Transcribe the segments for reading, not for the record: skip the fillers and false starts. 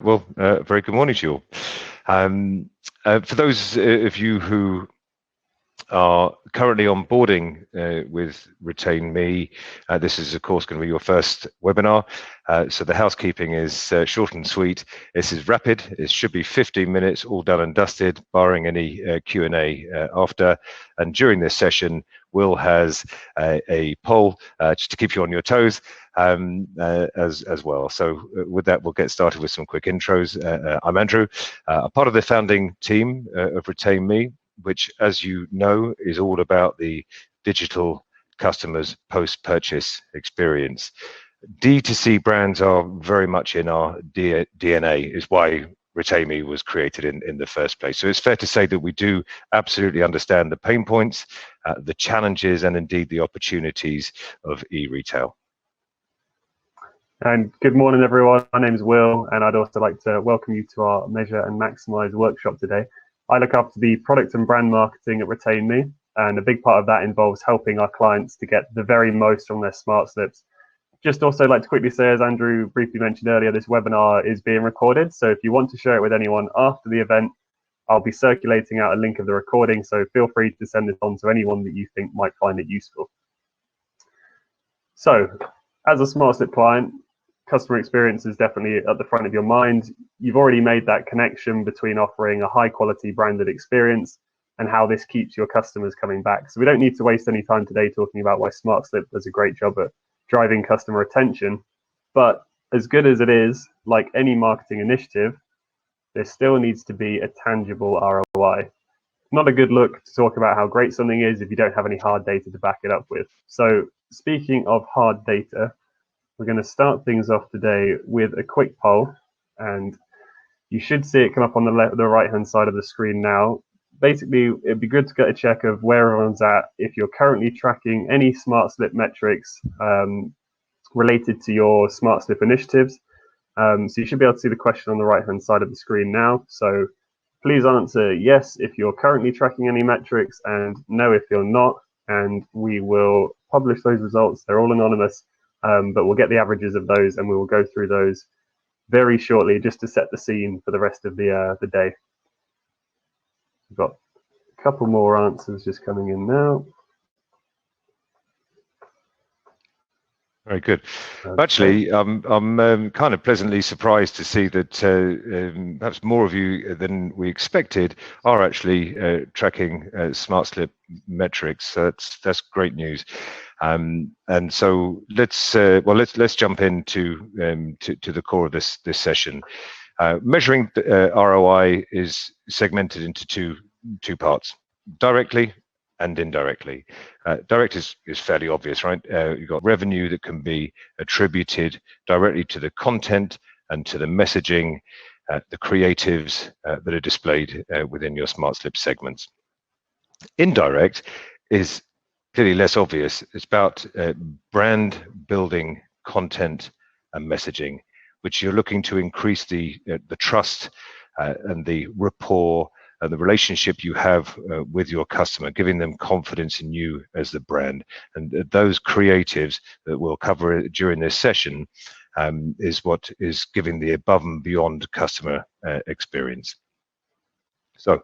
Very good morning to you all. For those of you who are currently onboarding with RETAIN.ME, this is of course going to be your first webinar. So the housekeeping is short and sweet. This is rapid. It should be 15 minutes, all done and dusted, barring any Q&A after. And during this session, Will has a poll just to keep you on your toes as well. So with that, we'll get started with some quick intros. I'm Andrew, a part of the founding team of RETAIN.ME, which, as you know, is all about the digital customers post-purchase experience. D2C brands are very much in our DNA, is why RETAIN.ME was created in the first place. So it's fair to say that we do absolutely understand the pain points, the challenges, and indeed the opportunities of e-retail. And good morning, everyone. My name is Will, and I'd also like to welcome you to our Measure and Maximise workshop today. I look after the product and brand marketing at RETAIN.ME, and a big part of that involves helping our clients to get the very most from their SMARTSlips. Just also like to quickly say, as Andrew briefly mentioned earlier, this webinar is being recorded. So if you want to share it with anyone after the event, I'll be circulating out a link of the recording. So feel free to send this on to anyone that you think might find it useful. So as a SMARTSlip client, customer experience is definitely at the front of your mind. You've already made that connection between offering a high quality branded experience and how this keeps your customers coming back. So we don't need to waste any time today talking about why SMARTSlip does a great job at driving customer attention. But as good as it is, like any marketing initiative, there still needs to be a tangible ROI. Not a good look to talk about how great something is if you don't have any hard data to back it up with. So speaking of hard data, we're going to start things off today with a quick poll, and you should see it come up on the right-hand side of the screen now. Basically, it'd be good to get a check of where everyone's at, if you're currently tracking any SMARTSlip metrics related to your SMARTSlip initiatives. So you should be able to see the question on the right-hand side of the screen now. So please answer yes if you're currently tracking any metrics, and no if you're not, and we will publish those results. They're all anonymous. But we'll get the averages of those, and we will go through those very shortly just to set the scene for the rest of the day. We've got a couple more answers just coming in now. Very good. Actually, I'm kind of pleasantly surprised to see that perhaps more of you than we expected are actually tracking SMARTSlip metrics. So that's great news. And so let's jump into the core of this session. Measuring ROI is segmented into two parts: directly and indirectly. Direct is fairly obvious, right? You've got revenue that can be attributed directly to the content and to the messaging, the creatives that are displayed within your SMARTSlip segments. Indirect is clearly less obvious. It's about brand building content and messaging, which you're looking to increase the trust and the rapport and the relationship you have with your customer, giving them confidence in you as the brand. And those creatives that we'll cover during this session is what is giving the above and beyond customer experience. So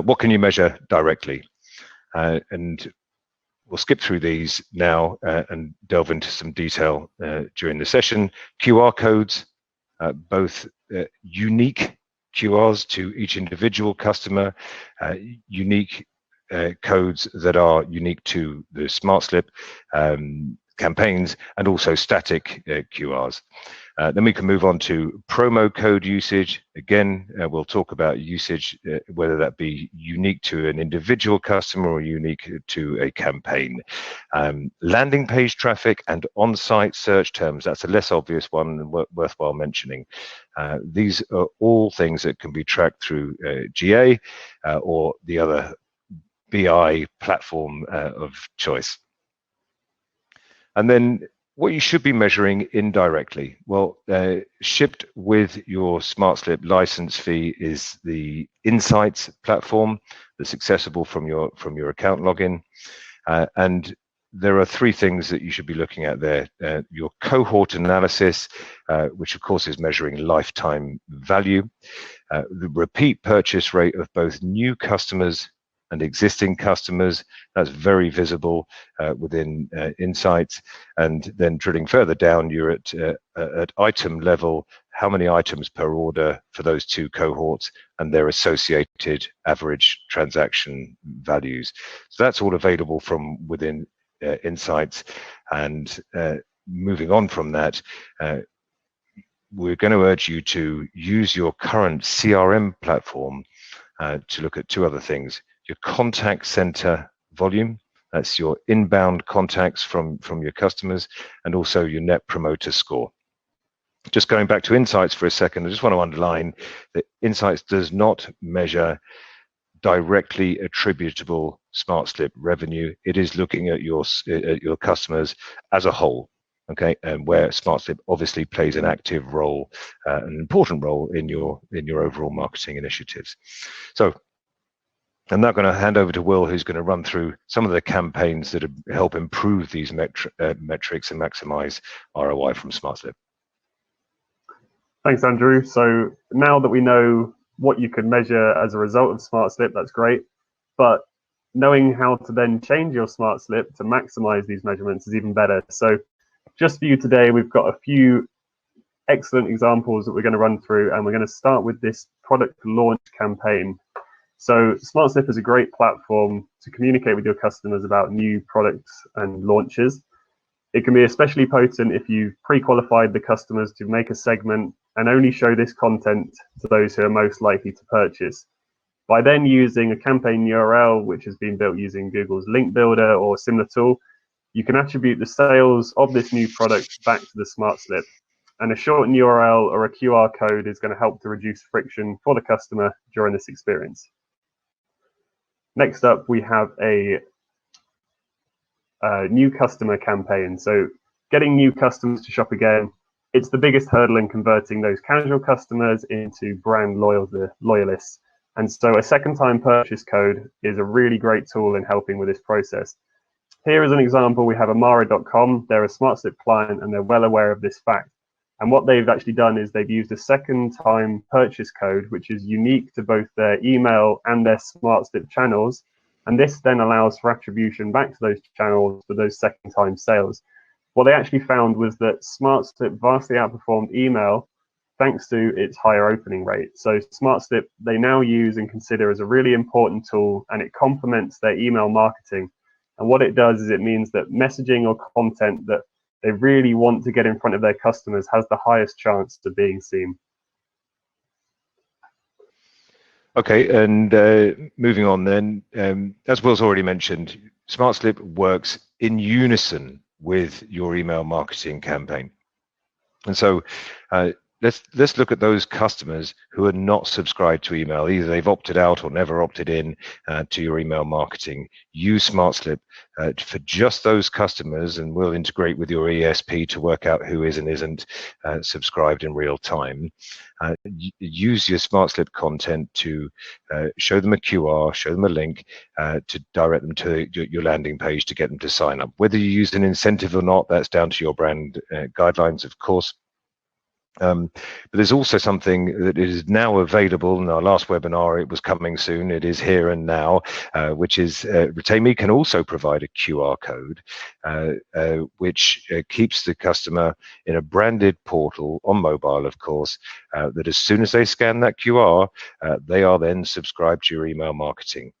what can you measure directly? And we'll skip through these now and delve into some detail during the session. QR codes, both unique QRs to each individual customer, unique codes that are unique to the SMARTSlip campaigns, and also static QRs. Then we can move on to promo code usage. Again, we'll talk about usage, whether that be unique to an individual customer or unique to a campaign. Landing page traffic and on-site search terms, that's a less obvious one and worthwhile mentioning. These are all things that can be tracked through GA or the other BI platform of choice. And then what you should be measuring indirectly. Well, shipped with your SMARTSlip license fee is the Insights platform that's accessible from your account login. And there are three things that you should be looking at there. Your cohort analysis, which of course is measuring lifetime value, the repeat purchase rate of both new customers and existing customers. That's very visible within Insights. And then drilling further down, you're at item level, how many items per order for those two cohorts and their associated average transaction values. So that's all available from within Insights. And moving on from that, we're going to urge you to use your current CRM platform to look at two other things. Your contact center volume, that's your inbound contacts from your customers, and also your net promoter score. Just going back to Insights for a second, I just want to underline that Insights does not measure directly attributable SmartSlip revenue. It is looking at your customers as a whole, okay, and where SmartSlip obviously plays an active role, an important role in your overall marketing initiatives. So I'm now going to hand over to Will, who's going to run through some of the campaigns that help improve these metrics and maximize ROI from SmartSlip. Thanks, Andrew. So now that we know what you can measure as a result of SmartSlip, that's great. But knowing how to then change your SmartSlip to maximize these measurements is even better. So just for you today, we've got a few excellent examples that we're going to run through, and we're going to start with this product launch campaign. So SmartSlip is a great platform to communicate with your customers about new products and launches. It can be especially potent if you've pre-qualified the customers to make a segment and only show this content to those who are most likely to purchase. By then using a campaign URL, which has been built using Google's link builder or similar tool, you can attribute the sales of this new product back to the SmartSlip. And a shortened URL or a QR code is going to help to reduce friction for the customer during this experience. Next up, we have a new customer campaign. So getting new customers to shop again, it's the biggest hurdle in converting those casual customers into brand loyalists. And so a second-time purchase code is a really great tool in helping with this process. Here is an example. We have Amara.com. They're a SmartSlip client and they're well aware of this fact. And what they've actually done is they've used a second-time purchase code, which is unique to both their email and their SmartSlip channels. And this then allows for attribution back to those channels for those second-time sales. What they actually found was that SmartSlip vastly outperformed email thanks to its higher opening rate. So SmartSlip, they now use and consider as a really important tool, and it complements their email marketing. And what it does is it means that messaging or content that they really want to get in front of their customers has the highest chance of being seen. Okay, and moving on then, as Will's already mentioned, SmartSlip works in unison with your email marketing campaign. And so let's look at those customers who are not subscribed to email. Either they've opted out or never opted in to your email marketing. Use SmartSlip for just those customers, and we'll integrate with your ESP to work out who is and isn't subscribed in real time. Use your SmartSlip content to show them a QR, show them a link to direct them to your landing page to get them to sign up. Whether you use an incentive or not, that's down to your brand guidelines, of course. But there's also something that is now available. In our last webinar, it was coming soon. It is here and now, which is RETAIN.ME can also provide a QR code, which keeps the customer in a branded portal on mobile, of course, that as soon as they scan that QR, they are then subscribed to your email marketing.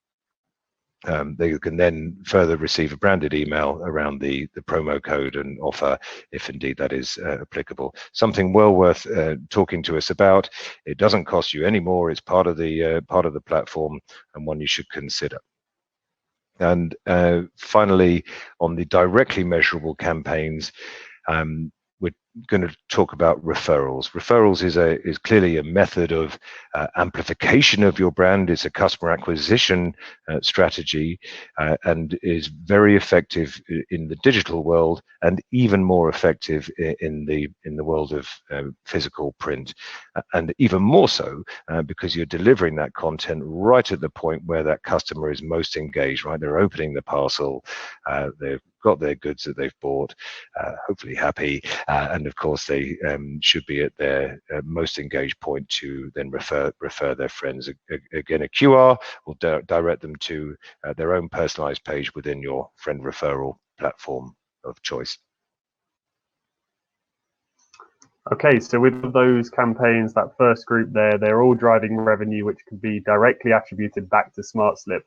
They can then further receive a branded email around the promo code and offer, if indeed that is applicable. Something well worth talking to us about. It doesn't cost you any more. It's part of the platform, and one you should consider. And finally, on the directly measurable campaigns, we're going to talk about referrals. Referrals is clearly a method of amplification of your brand. It's a customer acquisition strategy, and is very effective in the digital world, and even more effective in the world of physical print, and even more so because you're delivering that content right at the point where that customer is most engaged. Right, they're opening the parcel, they're got their goods that they've bought, hopefully happy, and of course they should be at their most engaged point to then refer their friends. Again, a QR will direct them to their own personalized page within your friend referral platform of choice. Okay, so with those campaigns, that first group there, they're all driving revenue, which can be directly attributed back to SmartSlip.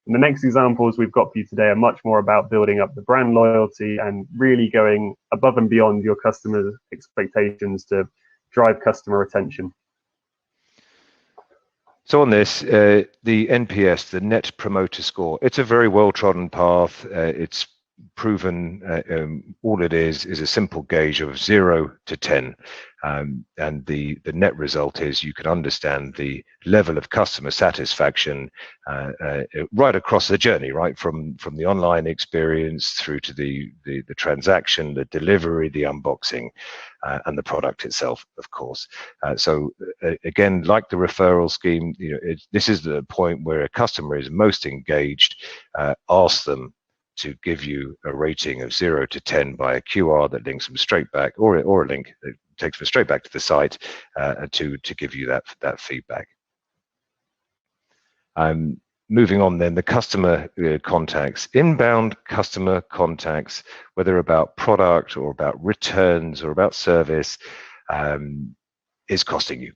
And the next examples we've got for you today are much more about building up the brand loyalty and really going above and beyond your customers' expectations to drive customer retention. So on this, the NPS, the Net Promoter Score, it's a very well-trodden path. It's proven. All it is a simple gauge of 0 to 10, and the net result is you can understand the level of customer satisfaction right across the journey, right from the online experience through to the transaction, the delivery, the unboxing, and the product itself, of course. So again, like the referral scheme, this is the point where a customer is most engaged. Ask them to give you a rating of 0 to 10 by a QR that links them straight back, or a link that takes them straight back to the site to give you that feedback. Moving on then, the customer contacts, inbound customer contacts, whether about product or about returns or about service, is costing you.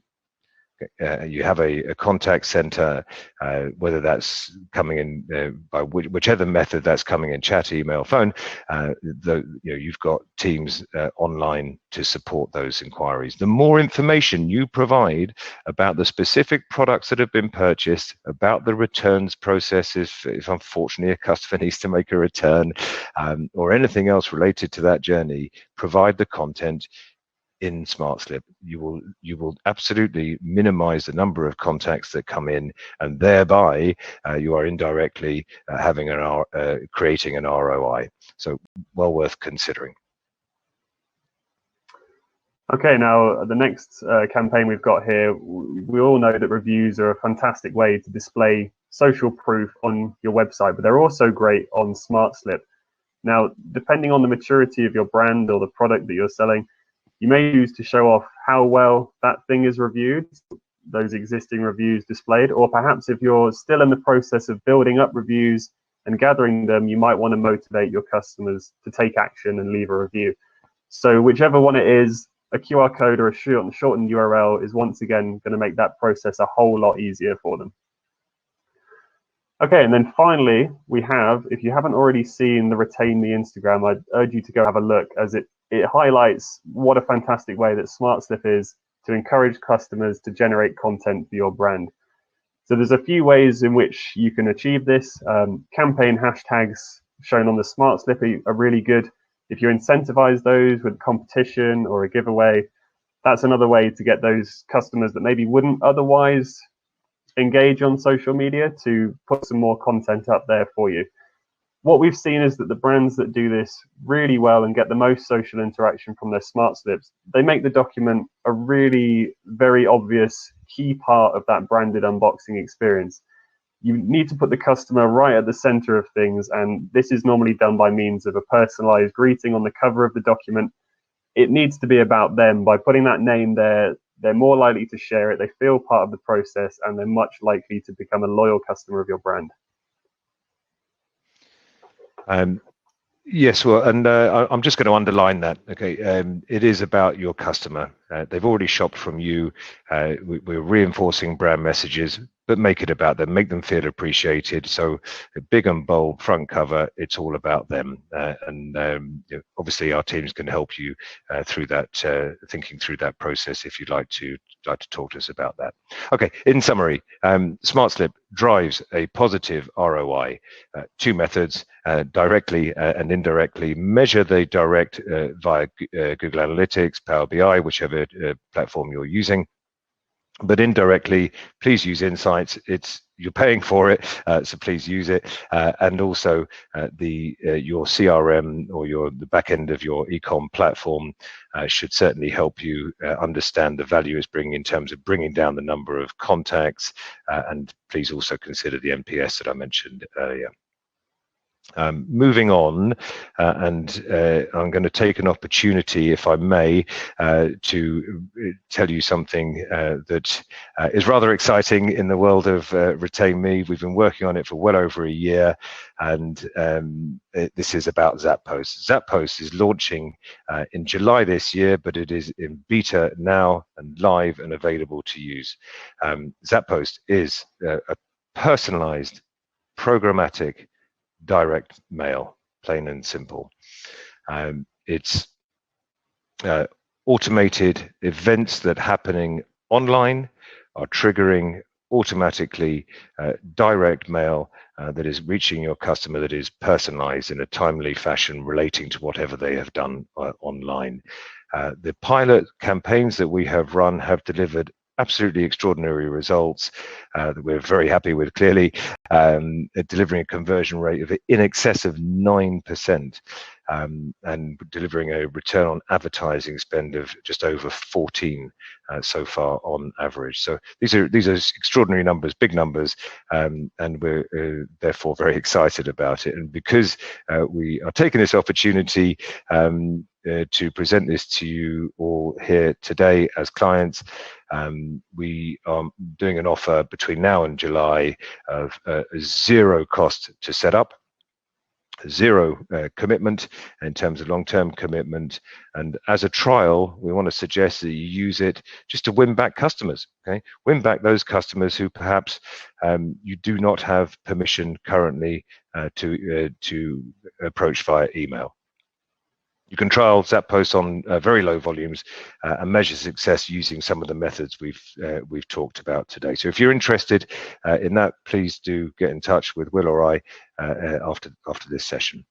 You have a contact center, whether that's coming in by whichever method that's coming in, chat, email, phone. You've got teams online to support those inquiries. The more information you provide about the specific products that have been purchased, about the returns process, if unfortunately a customer needs to make a return, or anything else related to that journey, provide the content in SmartSlip. You will absolutely minimize the number of contacts that come in, and thereby you are indirectly creating an ROI. So well worth considering. Okay, now the next campaign we've got here, we all know that reviews are a fantastic way to display social proof on your website, but they're also great on SmartSlip. Now, depending on the maturity of your brand or the product that you're selling, you may use to show off how well that thing is reviewed, those existing reviews displayed, or perhaps if you're still in the process of building up reviews and gathering them, you might want to motivate your customers to take action and leave a review. So whichever one it is, a QR code or a shortened URL is once again going to make that process a whole lot easier for them. Okay, and then finally, we have, if you haven't already seen the RETAIN.ME Instagram, I'd urge you to go have a look, as it highlights what a fantastic way that SmartSlip is to encourage customers to generate content for your brand. So there's a few ways in which you can achieve this. Campaign hashtags shown on the SmartSlip are really good. If you incentivize those with competition or a giveaway, that's another way to get those customers that maybe wouldn't otherwise engage on social media to put some more content up there for you. What we've seen is that the brands that do this really well and get the most social interaction from their SmartSlips, they make the document a really very obvious key part of that branded unboxing experience. You need to put the customer right at the center of things, and this is normally done by means of a personalized greeting on the cover of the document. It needs to be about them. By putting that name there, they're more likely to share it, they feel part of the process, and they're much likely to become a loyal customer of your brand. Yes, well, and I'm just going to underline that. Okay, it is about your customer. They've already shopped from you. We're reinforcing brand messages, but make it about them. Make them feel appreciated. So, a big and bold front cover. It's all about them, and obviously our teams can help you through that, thinking through that process. If you'd like to talk to us about that. Okay. In summary, SmartSlip drives a positive ROI. Two methods, directly and indirectly. Measure the direct via Google Analytics, Power BI, whichever platform you're using. But indirectly, please use insights. You're paying for it, so please use it. And also, your CRM or the back end of your e-com platform should certainly help you understand the value it's bringing in terms of bringing down the number of contacts. And please also consider the NPS that I mentioned earlier. Moving on, and I'm going to take an opportunity, if I may, to tell you something that is rather exciting in the world of RETAIN.ME. We've been working on it for well over a year, and this is about Zappos. Zappos is launching in July this year, but it is in beta now and live and available to use. Zappos is a personalized, programmatic, direct mail, plain and simple. It's automated events that are happening online are triggering automatically direct mail that is reaching your customer, that is personalized in a timely fashion relating to whatever they have done online. The pilot campaigns that we have run have delivered absolutely extraordinary results that we're very happy with, clearly, delivering a conversion rate of in excess of 9%, and delivering a return on advertising spend of just over 14 so far on average. So these are extraordinary numbers, big numbers, and we're therefore very excited about it. And because we are taking this opportunity to present this to you all here today as clients, we are doing an offer between now and July of zero cost to set up, zero commitment in terms of long-term commitment, and as a trial we want to suggest that you use it just to win back customers. Okay, win back those customers who perhaps you do not have permission currently to approach via email. You can trial Zappos on very low volumes and measure success using some of the methods we've talked about today. So if you're interested in that, please do get in touch with Will or I after this session.